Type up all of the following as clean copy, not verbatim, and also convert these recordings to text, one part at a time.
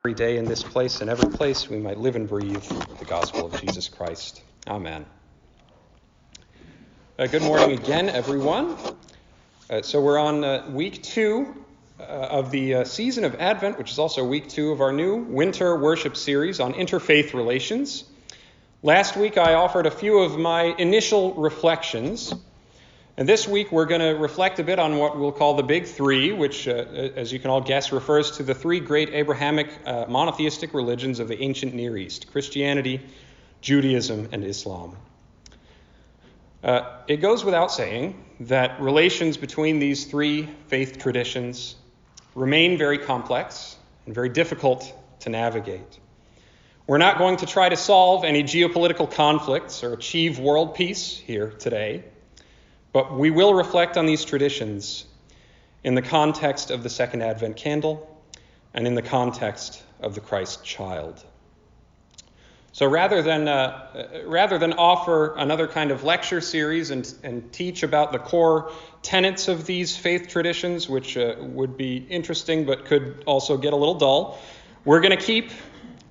Every day in this place and every place we might live and breathe the gospel of Jesus Christ. Amen. Good morning again, everyone. So we're on week 2 of the season of Advent, which is also week 2 of our new winter worship series on interfaith relations. Last week I offered a few of my initial reflections. And this week we're going to reflect a bit on what we'll call the Big Three, which, as you can all guess, refers to the three great Abrahamic monotheistic religions of the ancient Near East: Christianity, Judaism, and Islam. It goes without saying that relations between these three faith traditions remain very complex and very difficult to navigate. We're not going to try to solve any geopolitical conflicts or achieve world peace here today. But we will reflect on these traditions in the context of the Second Advent candle and in the context of the Christ child. So rather than offer another kind of lecture series and teach about the core tenets of these faith traditions, which would be interesting but could also get a little dull, we're going to keep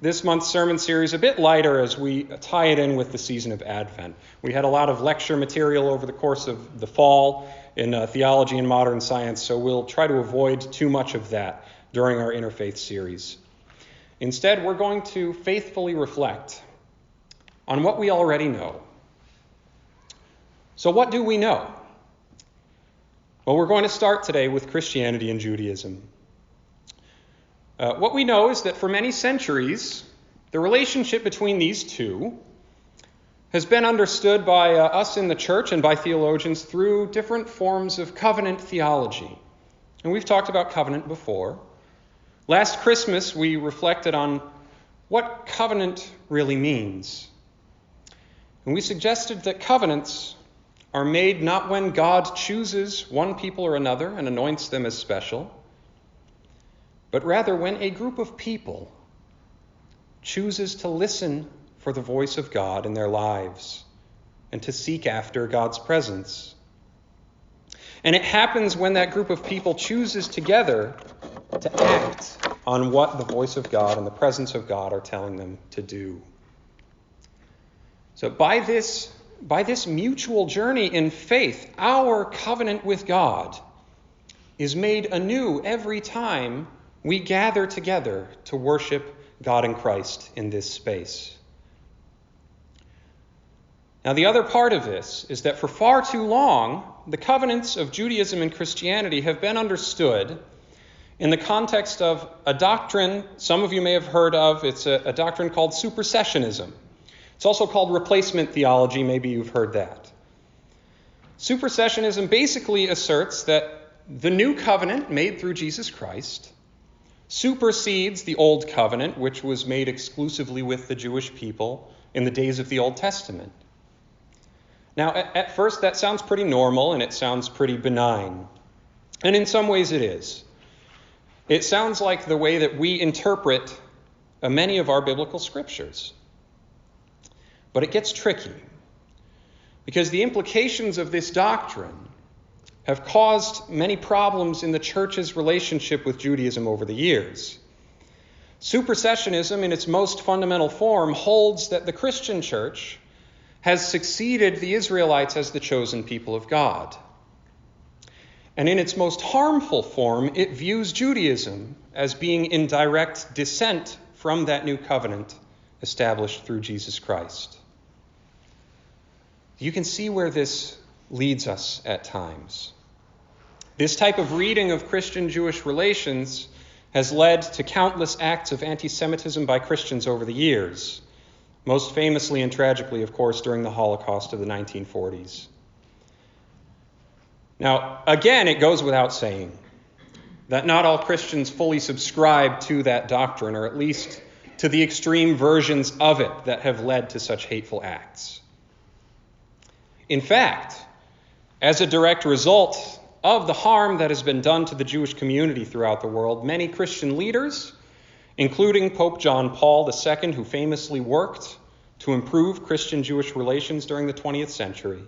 this month's sermon series a bit lighter as we tie it in with the season of Advent. We had a lot of lecture material over the course of the fall in theology and modern science, so we'll try to avoid too much of that during our Interfaith series. Instead, we're going to faithfully reflect on what we already know. So what do we know? Well, we're going to start today with Christianity and Judaism. What we know is that for many centuries, the relationship between these two has been understood by us in the church and by theologians through different forms of covenant theology. And we've talked about covenant before. Last Christmas, we reflected on what covenant really means. And we suggested that covenants are made not when God chooses one people or another and anoints them as special, but rather when a group of people chooses to listen for the voice of God in their lives and to seek after God's presence. And it happens when that group of people chooses together to act on what the voice of God and the presence of God are telling them to do. So by this mutual journey in faith, our covenant with God is made anew every time we gather together to worship God in Christ in this space. Now, the other part of this is that for far too long, the covenants of Judaism and Christianity have been understood in the context of a doctrine some of you may have heard of. It's a doctrine called supersessionism. It's also called replacement theology. Maybe you've heard that. Supersessionism basically asserts that the new covenant made through Jesus Christ supersedes the old covenant, which was made exclusively with the Jewish people in the days of the Old Testament. Now, at first, that sounds pretty normal and it sounds pretty benign. And in some ways it is. It sounds like the way that we interpret many of our biblical scriptures. But it gets tricky, because the implications of this doctrine have caused many problems in the church's relationship with Judaism over the years. Supersessionism, in its most fundamental form, holds that the Christian church has succeeded the Israelites as the chosen people of God. And in its most harmful form, it views Judaism as being in direct descent from that new covenant established through Jesus Christ. You can see where this leads us at times. This type of reading of Christian-Jewish relations has led to countless acts of anti-Semitism by Christians over the years, most famously and tragically, of course, during the Holocaust of the 1940s. Now, again, it goes without saying that not all Christians fully subscribe to that doctrine, or at least to the extreme versions of it that have led to such hateful acts. In fact, as a direct result of the harm that has been done to the Jewish community throughout the world, many Christian leaders, including Pope John Paul II, who famously worked to improve Christian-Jewish relations during the 20th century,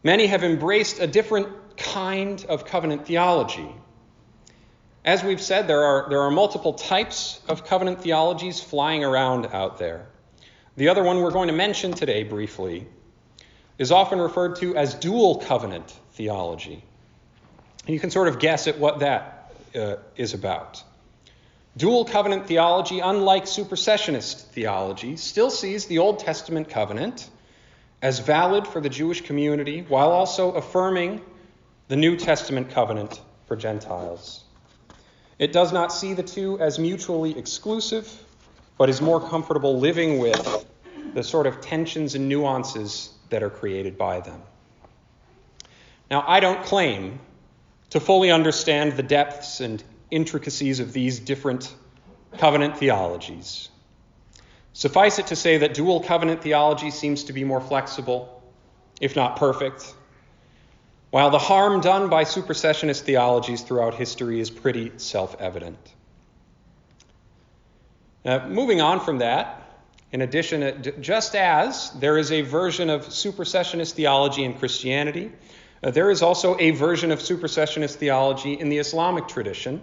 many have embraced a different kind of covenant theology. As we've said, there are multiple types of covenant theologies flying around out there. The other one we're going to mention today briefly is often referred to as dual covenant theology. And you can sort of guess at what that is about. Dual covenant theology, unlike supersessionist theology, still sees the Old Testament covenant as valid for the Jewish community while also affirming the New Testament covenant for Gentiles. It does not see the two as mutually exclusive, but is more comfortable living with the sort of tensions and nuances that are created by them. Now, I don't claim to fully understand the depths and intricacies of these different covenant theologies. Suffice it to say that dual covenant theology seems to be more flexible, if not perfect, while the harm done by supersessionist theologies throughout history is pretty self-evident. Moving on from that, in addition, just as there is a version of supersessionist theology in Christianity, there is also a version of supersessionist theology in the Islamic tradition,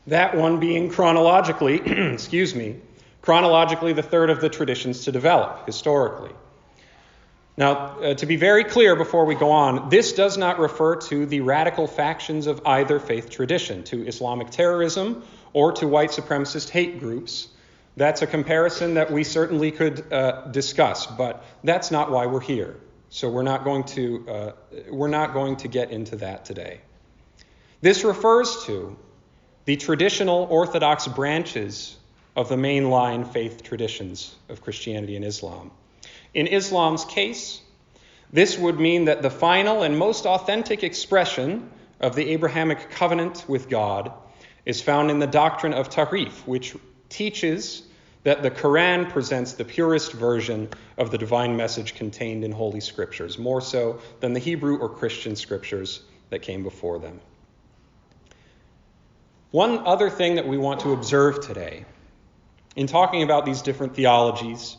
that one being chronologically the third of the traditions to develop historically. Now, to be very clear before we go on, this does not refer to the radical factions of either faith tradition, to Islamic terrorism or to white supremacist hate groups. That's a comparison that we certainly could discuss, but that's not why we're here. So we're not going to get into that today. This refers to the traditional Orthodox branches of the mainline faith traditions of Christianity and Islam. In Islam's case, this would mean that the final and most authentic expression of the Abrahamic covenant with God is found in the doctrine of Tahrif, which teaches that the Quran presents the purest version of the divine message contained in Holy Scriptures, more so than the Hebrew or Christian scriptures that came before them. One other thing that we want to observe today, in talking about these different theologies,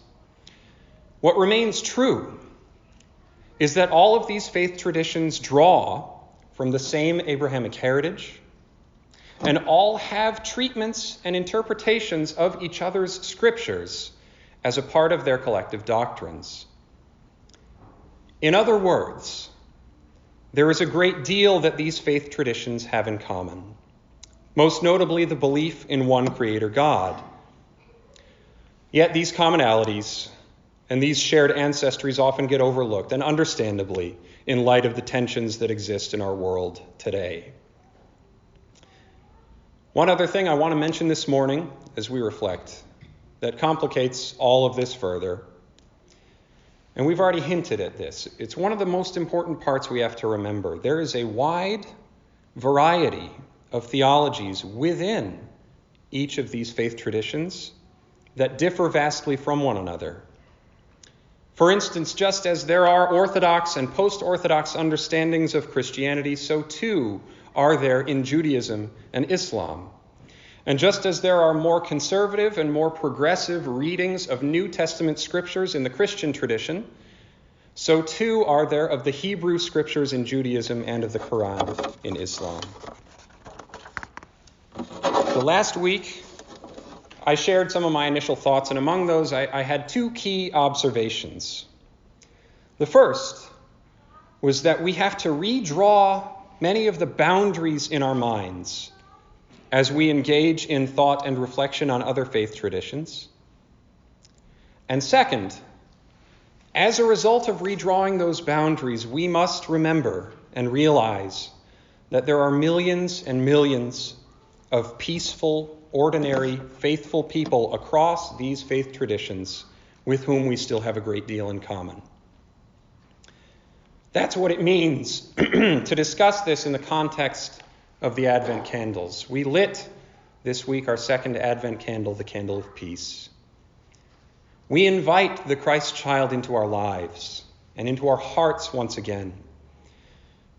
what remains true is that all of these faith traditions draw from the same Abrahamic heritage, and all have treatments and interpretations of each other's scriptures as a part of their collective doctrines. In other words, there is a great deal that these faith traditions have in common, most notably the belief in one Creator God. Yet these commonalities and these shared ancestries often get overlooked, and understandably, in light of the tensions that exist in our world today. One other thing I want to mention this morning as we reflect that complicates all of this further, and we've already hinted at this, it's one of the most important parts we have to remember. There is a wide variety of theologies within each of these faith traditions that differ vastly from one another. For instance, just as there are Orthodox and post-Orthodox understandings of Christianity, so too are there in Judaism and Islam. And just as there are more conservative and more progressive readings of New Testament scriptures in the Christian tradition, so too are there of the Hebrew scriptures in Judaism and of the Quran in Islam. So last week, I shared some of my initial thoughts, and among those, I had two key observations. The first was that we have to redraw many of the boundaries in our minds as we engage in thought and reflection on other faith traditions. And second, as a result of redrawing those boundaries, we must remember and realize that there are millions and millions of peaceful, ordinary, faithful people across these faith traditions with whom we still have a great deal in common. That's what it means to discuss this in the context of the Advent candles. We lit this week our second Advent candle, the candle of peace. We invite the Christ child into our lives and into our hearts once again.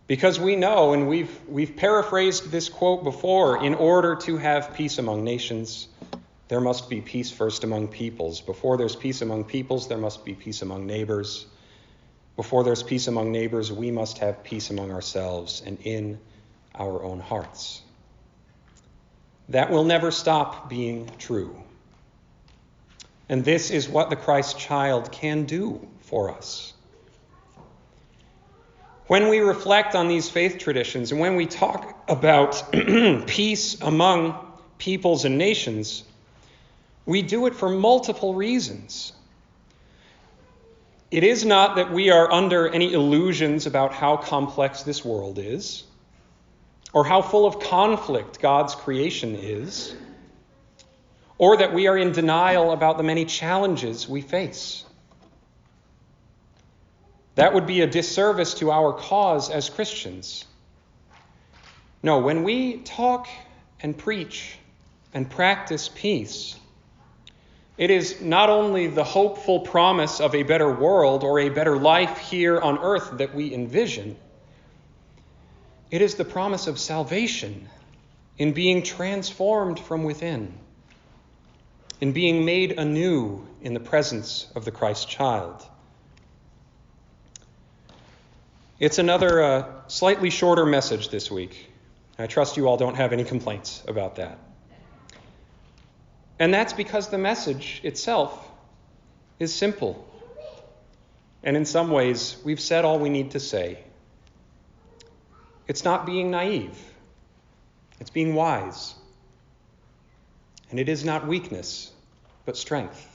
Because we know, and we've paraphrased this quote before, in order to have peace among nations, there must be peace first among peoples. Before there's peace among peoples, there must be peace among neighbors. Before there's peace among neighbors, we must have peace among ourselves and in our own hearts. that will never stop being true. And this is what the Christ child can do for us. When we reflect on these faith traditions and when we talk about peace among peoples and nations, we do it for multiple reasons. It is not that we are under any illusions about how complex this world is, or how full of conflict God's creation is, or that we are in denial about the many challenges we face. That would be a disservice to our cause as Christians. No, when we talk and preach and practice peace, it is not only the hopeful promise of a better world or a better life here on earth that we envision. It is the promise of salvation in being transformed from within, in being made anew in the presence of the Christ child. It's another slightly shorter message this week. I trust you all don't have any complaints about that. And that's because the message itself is simple. And in some ways, we've said all we need to say. It's not being naive. It's being wise. And it is not weakness, but strength.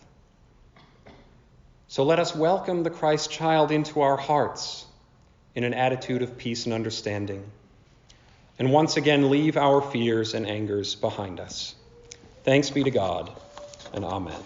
So let us welcome the Christ child into our hearts in an attitude of peace and understanding, and once again leave our fears and angers behind us. Thanks be to God, and amen.